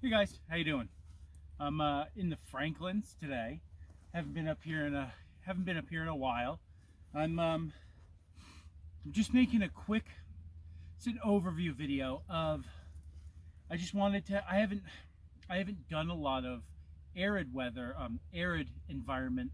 Hey guys, how you doing? I'm in the Franklins today. Haven't been up here in a while. I'm just making a quick, it's an overview video of. I just wanted to. I haven't done a lot of arid weather, arid environment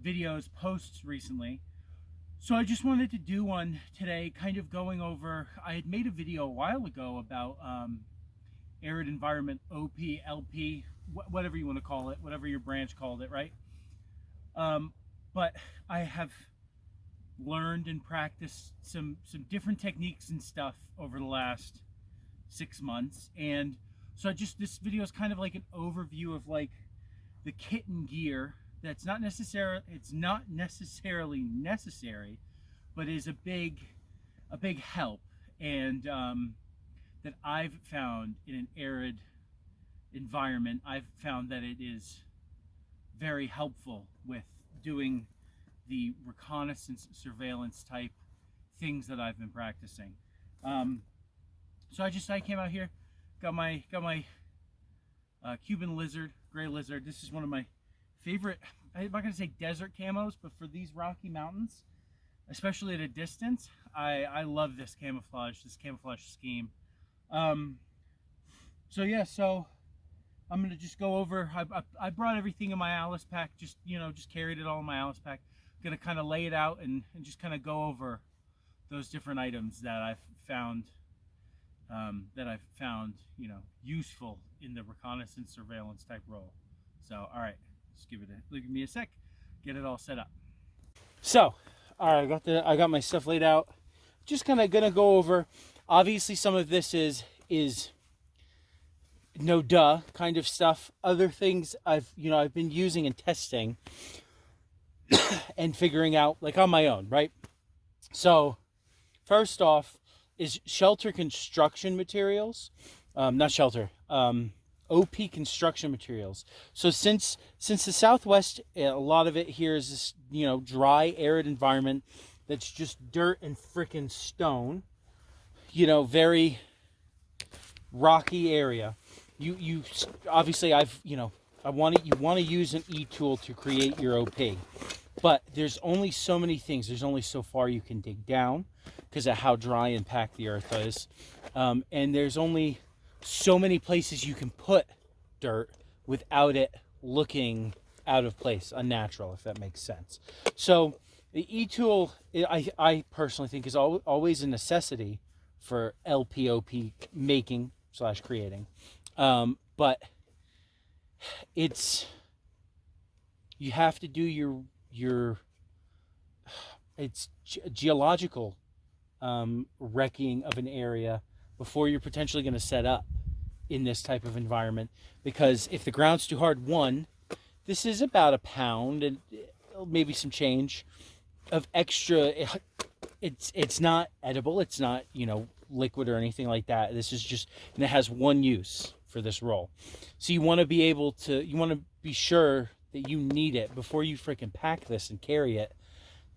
videos, posts recently. So I just wanted to do one today, kind of going over. I had made a video a while ago about Arid Environment, OP, LP, whatever you want to call it, whatever your branch called it, right? But I have learned and practiced some different techniques and stuff over the last 6 months, and so this video is kind of like an overview of like the kit and gear that's not necessarily necessary, but is a big help, and that I've found in an arid environment. I've found that it is very helpful with doing the reconnaissance surveillance type things that I've been practicing. So I came out here, got my Cuban lizard, gray lizard. This is one of my favorite, I'm not going to say desert camos, but for these Rocky Mountains, especially at a distance, I love this camouflage scheme. So yeah, so I'm gonna just go over. I brought everything in my Alice pack, just carried it all in my Alice pack. I'm gonna kind of lay it out and just kind of go over those different items that I've found useful in the reconnaissance surveillance type role. So all right, just give me a sec, get it all set up. So all right, I got my stuff laid out. Just kind of gonna go over. Obviously, some of this is no duh kind of stuff. Other things I've been using and testing and figuring out like on my own, right? So first off is shelter construction materials, not shelter, OP construction materials. So since the Southwest, a lot of it here is this dry, arid environment that's just dirt and frickin' stone. Very rocky area. You obviously you want to use an e-tool to create your OP, but there's only so many things. There's only so far you can dig down because of how dry and packed the earth is, and there's only so many places you can put dirt without it looking out of place, unnatural, if that makes sense. So the e-tool, I personally think, is always a necessity for LPOP making / creating, but you have to do it's geological wrecking of an area before you're potentially going to set up in this type of environment, because if the ground's too hard, this is about a pound and maybe some change of extra. It's not edible. It's not, liquid or anything like that. This is just, and it has one use for this roll. So you want to be sure that you need it before you freaking pack this and carry it,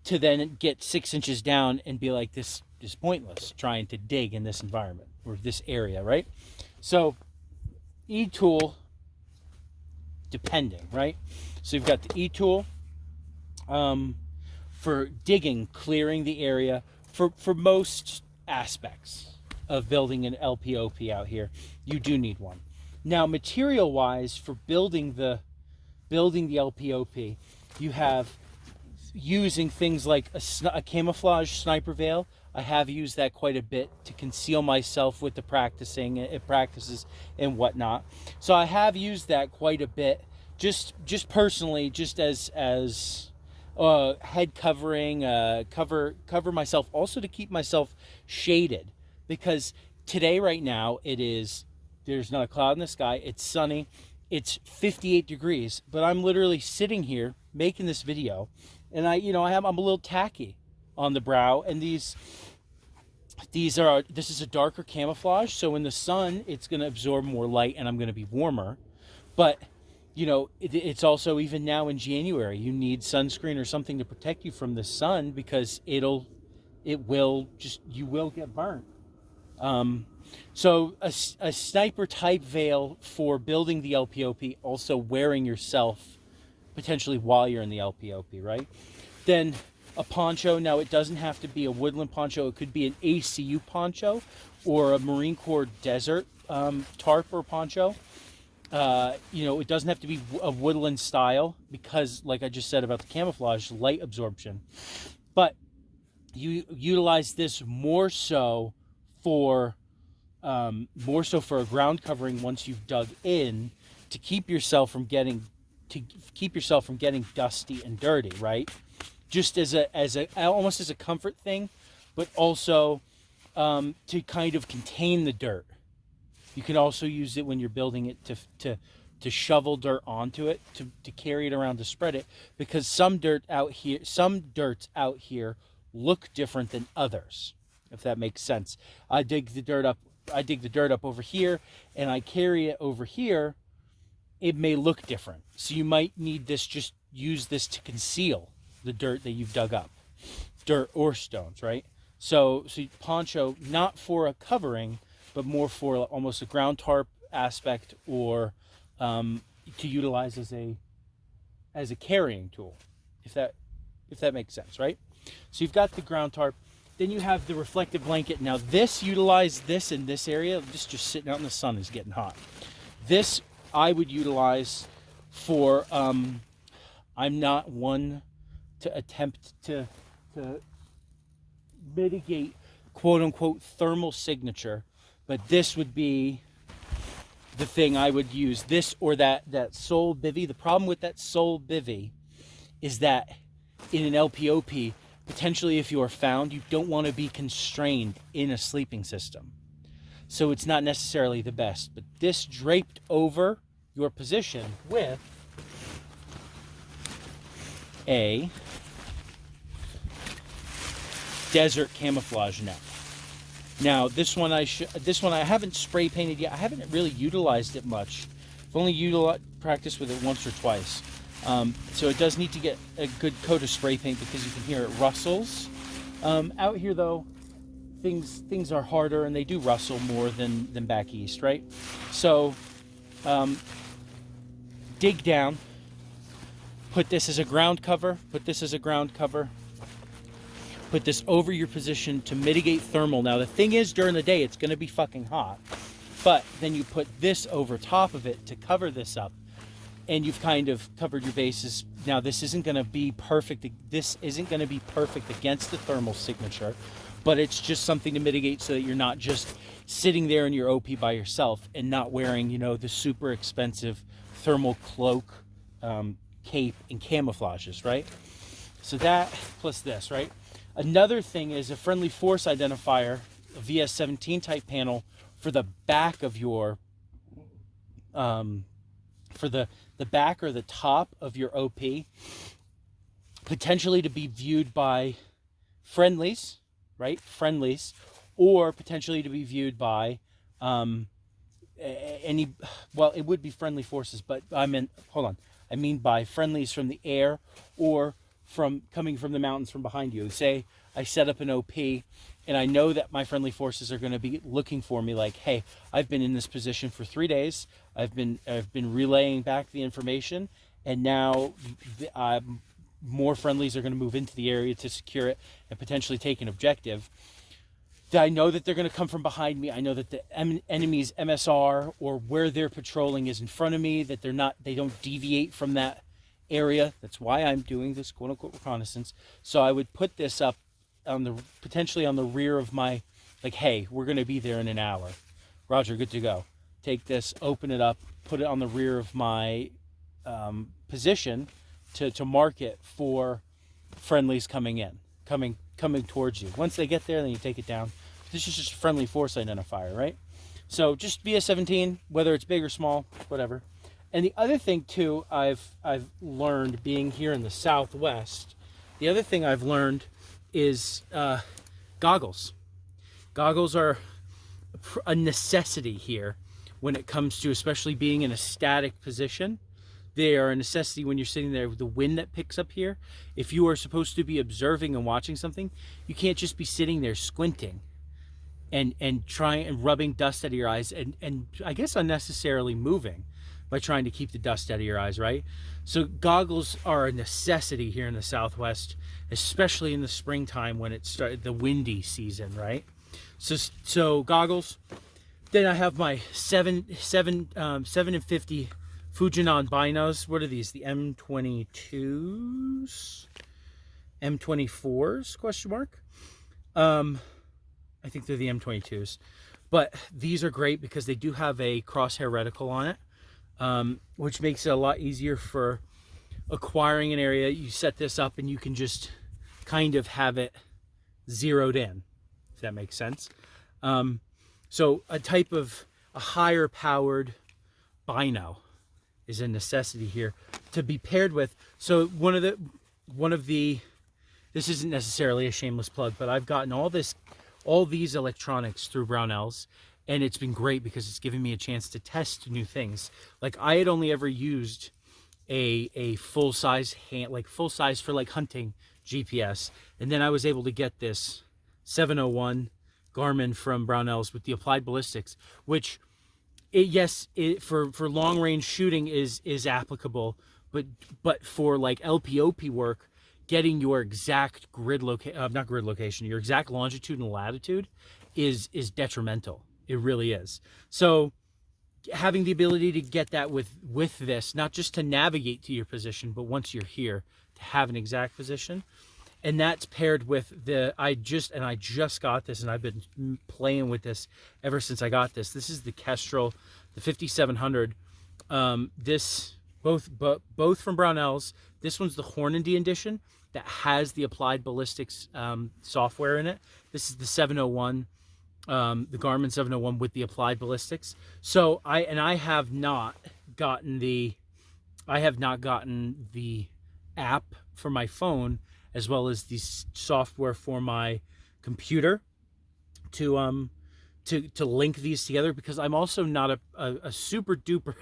to then get 6 inches down and be like, this is pointless trying to dig in this environment or this area, right? So e-tool depending, right? So you've got the e-tool for digging, clearing the area for most aspects of building an LPOP out here. You do need one. Now, material wise, for building the LPOP, you have using things like a camouflage sniper veil. I have used that quite a bit to conceal myself with the practices and whatnot. So I have used that quite a bit, just personally, just as head covering, cover myself, also to keep myself shaded, because today, right now, there's not a cloud in the sky. It's sunny. It's 58 degrees, but I'm literally sitting here making this video, and I'm a little tacky on the brow, and this is a darker camouflage, so in the sun it's going to absorb more light and I'm going to be warmer. But it's also, even now in January, you need sunscreen or something to protect you from the sun, because you will get burnt. So a sniper type veil for building the LPOP, also wearing yourself potentially while you're in the LPOP, right? Then a poncho. Now it doesn't have to be a woodland poncho. It could be an ACU poncho or a Marine Corps desert tarp or poncho. You know, it doesn't have to be a woodland style because, like I just said about the camouflage, light absorption. But you utilize this more so for a ground covering once you've dug in, to keep yourself from getting dusty and dirty, right? Just as a almost as a comfort thing, but also to kind of contain the dirt. You can also use it when you're building it to shovel dirt onto it, to carry it around, to spread it, because some dirts out here look different than others, if that makes sense. I dig the dirt up over here and I carry it over here. It may look different. So you might need this, just use this to conceal the dirt that you've dug up, dirt or stones, right? So poncho, not for a covering, but more for almost a ground tarp aspect, or to utilize as a carrying tool, if that makes sense, right? So you've got the ground tarp, then you have the reflective blanket. Now utilize this in this area. This just sitting out in the sun is getting hot. This I would utilize for, I'm not one to attempt to mitigate quote unquote thermal signature, but this would be the thing I would use, this or that sole bivy. The problem with that sole bivy is that in an LPOP, potentially if you are found, you don't want to be constrained in a sleeping system. So it's not necessarily the best, but this draped over your position with a desert camouflage net. Now this one I haven't spray painted yet. I haven't really utilized it much. I've only practiced with it once or twice. So it does need to get a good coat of spray paint because you can hear it rustles. Out here though, things are harder and they do rustle more than back east, right? So dig down, put this as a ground cover, put this over your position to mitigate thermal. Now the thing is, during the day it's going to be fucking hot, but then you put this over top of it to cover this up, and you've kind of covered your bases. Now this isn't going to be perfect. This isn't going to be perfect against the thermal signature, but it's just something to mitigate so that you're not just sitting there in your OP by yourself and not wearing, you know, the super expensive thermal cloak, cape, and camouflages, right? So that plus this, right? Another thing is a friendly force identifier, a VS17 type panel for the back of your, for the back or the top of your OP, potentially to be viewed by friendlies, right? Friendlies, or potentially to be viewed by it would be friendly forces, but I mean by friendlies from the air or from coming from the mountains from behind you. Say I set up an OP and I know that my friendly forces are going to be looking for me, like, hey, I've been in this position for 3 days. I've been relaying back the information, and now more friendlies are going to move into the area to secure it and potentially take an objective. I know that they're going to come from behind me. I know that the enemy's MSR or where they're patrolling is in front of me, that they don't deviate from that area. That's why I'm doing this quote unquote reconnaissance. So I would put this up potentially on the rear of my, like, hey, we're going to be there in an hour. Roger, good to go. Take this, open it up, put it on the rear of my position to mark it for friendlies coming towards you. Once they get there, then you take it down. This is just a friendly force identifier, right? So just VS17, whether it's big or small, whatever. And the other thing too, I've learned being here in the Southwest, the other thing I've learned is goggles. Goggles are a necessity here when it comes to especially being in a static position. They are a necessity when you're sitting there with the wind that picks up here. If you are supposed to be observing and watching something, you can't just be sitting there squinting. and trying and rubbing dust out of your eyes, and I guess unnecessarily moving by trying to keep the dust out of your eyes, right? So goggles are a necessity here in the Southwest, especially in the springtime when it started the windy season, right? So goggles. Then I have my 7 and 50 Fujinon Binos. What are these? The M22s? M24s? Question mark. I think they're the M22s. But these are great because they do have a crosshair reticle on it, which makes it a lot easier for acquiring an area. You set this up and you can just kind of have it zeroed in, if that makes sense. So a higher powered Bino is a necessity here to be paired with. So one of the this isn't necessarily a shameless plug, but I've gotten all these electronics through Brownells, and it's been great because it's given me a chance to test new things. Like I had only ever used a full size for like hunting GPS, and then I was able to get this 701 Garmin from Brownells with the applied ballistics, which for long range shooting is applicable, but for like LPOP work, getting your exact your exact longitude and latitude is detrimental. It really is. So having the ability to get that with this, not just to navigate to your position, but once you're here to have an exact position. And that's paired with I just got this, and I've been playing with this ever since I got this. This is the Kestrel, the 5700. This both from Brownells. This one's the Hornady edition that has the applied ballistics software in it. This is the 701, the Garmin 701 with the applied ballistics. So I have not gotten the app for my phone, as well as the software for my computer to link these together, because I'm also not a super duper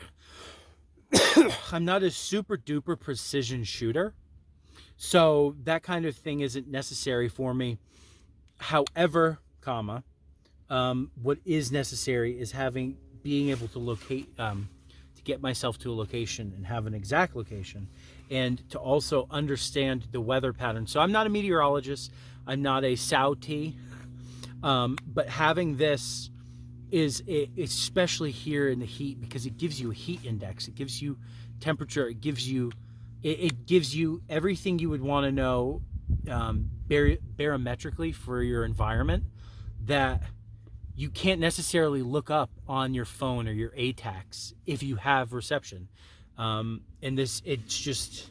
I'm not a super duper precision shooter, so that kind of thing isn't necessary for me. However, what is necessary is being able to locate, to get myself to a location and have an exact location, and to also understand the weather pattern. So I'm not a meteorologist, I'm not a SAUT, but having this is especially here in the heat, because it gives you a heat index, it gives you temperature, it gives you everything you would want to know barometrically for your environment that you can't necessarily look up on your phone or your ATACs if you have reception. And it's just,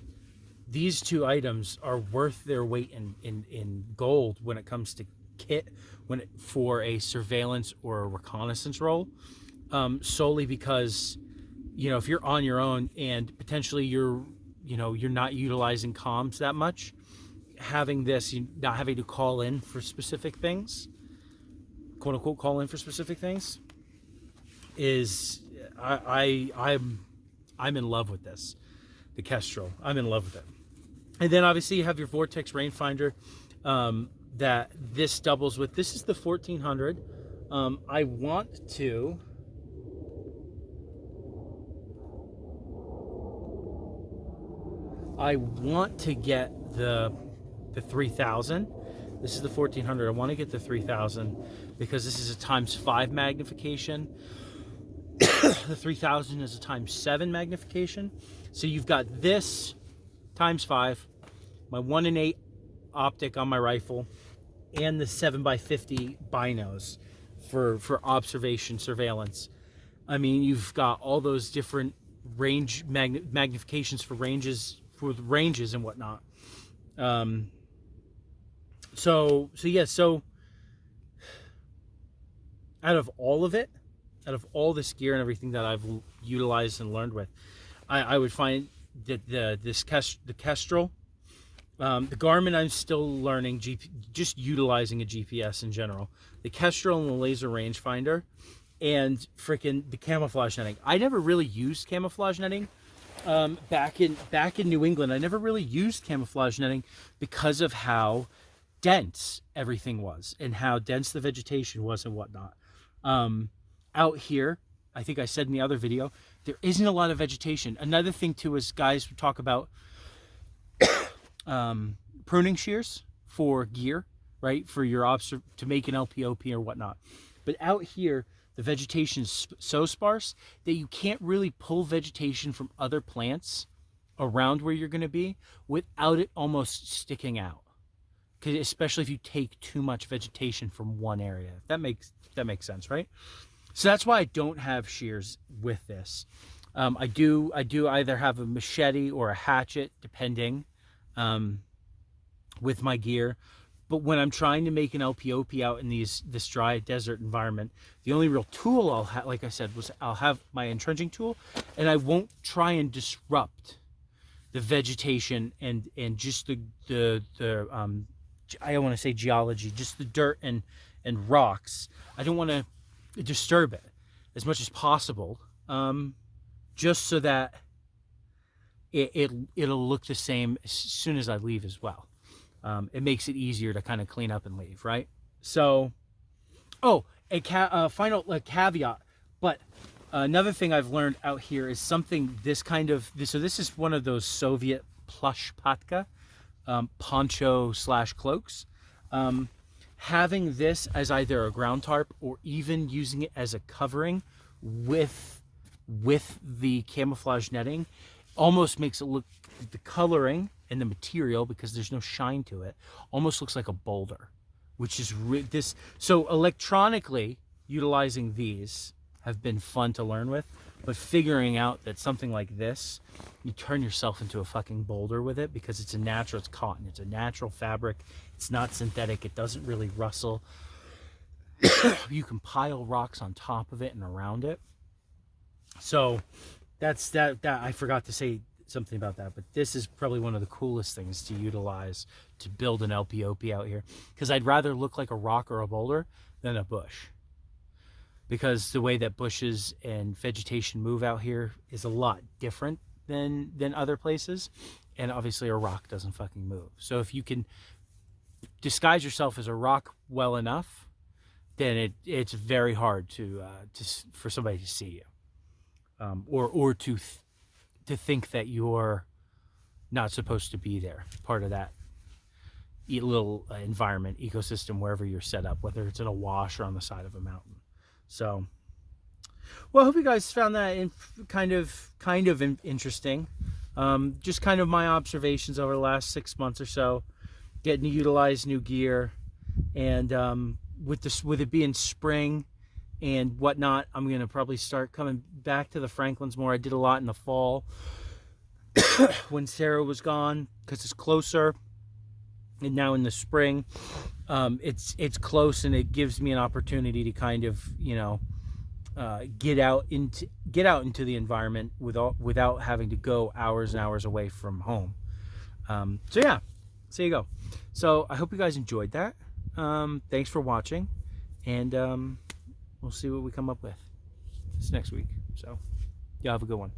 these two items are worth their weight in gold when it comes to kit, for a surveillance or a reconnaissance role, solely because, if you're on your own and potentially you're not utilizing comms that much, having this, not having to call in for specific things, quote unquote call in for specific things, is I'm in love with this, the Kestrel. I'm in love with it. And then obviously you have your Vortex rangefinder that this doubles with. This is the 1400. I want to get the 3000. This is the 1400. I want to get the 3000 because this is a ×5 magnification. The 3000 is a ×7 magnification. So you've got this ×5, my 1-in-8 optic on my rifle, and the 7x50 binos for observation surveillance. I mean, you've got all those different range magnifications for ranges and whatnot. So out of all this gear and everything that I've utilized and learned with, I would find that the Kestrel, the Garmin, I'm still learning just utilizing a GPS in general. The Kestrel and the laser rangefinder, and freaking the camouflage netting. I never really used camouflage netting. Back in New England, I never really used camouflage netting because of how dense everything was and how dense the vegetation was and whatnot. Out here, I think I said in the other video, there isn't a lot of vegetation. Another thing too is guys talk about pruning shears for gear, right? For your to make an LPOP or whatnot. But out here, the vegetation is so sparse that you can't really pull vegetation from other plants around where you're going to be without it almost sticking out. Because especially if you take too much vegetation from one area. That makes sense, right? So that's why I don't have shears with this. I do either have a machete or a hatchet, depending, with my gear. But when I'm trying to make an LPOP out in this dry desert environment, the only real tool I'll have, like I said, was I'll have my entrenching tool, and I won't try and disrupt the vegetation and just the I don't want to say geology, just the dirt and rocks. I don't want to disturb it as much as possible, just so that it'll look the same as soon as I leave as well. It makes it easier to kind of clean up and leave, right? So, oh, final caveat, but another thing I've learned out here is something so this is one of those Soviet plush patka, poncho / cloaks. Having this as either a ground tarp or even using it as a covering with the camouflage netting almost makes it look, the coloring and the material, because there's no shine to it, almost looks like a boulder, which is so electronically utilizing these have been fun to learn with, but figuring out that something like this, you turn yourself into a fucking boulder with it, because it's it's cotton, it's a natural fabric, it's not synthetic, it doesn't really rustle. You can pile rocks on top of it and around it. So that's that I forgot to say something about that, but this is probably one of the coolest things to utilize to build an LPOP out here, because I'd rather look like a rock or a boulder than a bush, because the way that bushes and vegetation move out here is a lot different than other places, and obviously a rock doesn't fucking move. So if you can disguise yourself as a rock well enough, then it's very hard for somebody to see you, or to think that you're not supposed to be there, part of that little environment, ecosystem, wherever you're set up, whether it's in a wash or on the side of a mountain. So, well, I hope you guys found that kind of interesting. Just kind of my observations over the last 6 months or so, getting to utilize new gear, and with it being spring and whatnot, I'm gonna probably start coming back to the Franklins more. I did a lot in the fall when Sarah was gone, because it's closer, and now in the spring, it's close, and it gives me an opportunity to kind of, get out into the environment without having to go hours and hours away from home. So yeah, there you go. So I hope you guys enjoyed that. Thanks for watching, and we'll see what we come up with this next week. So y'all have a good one.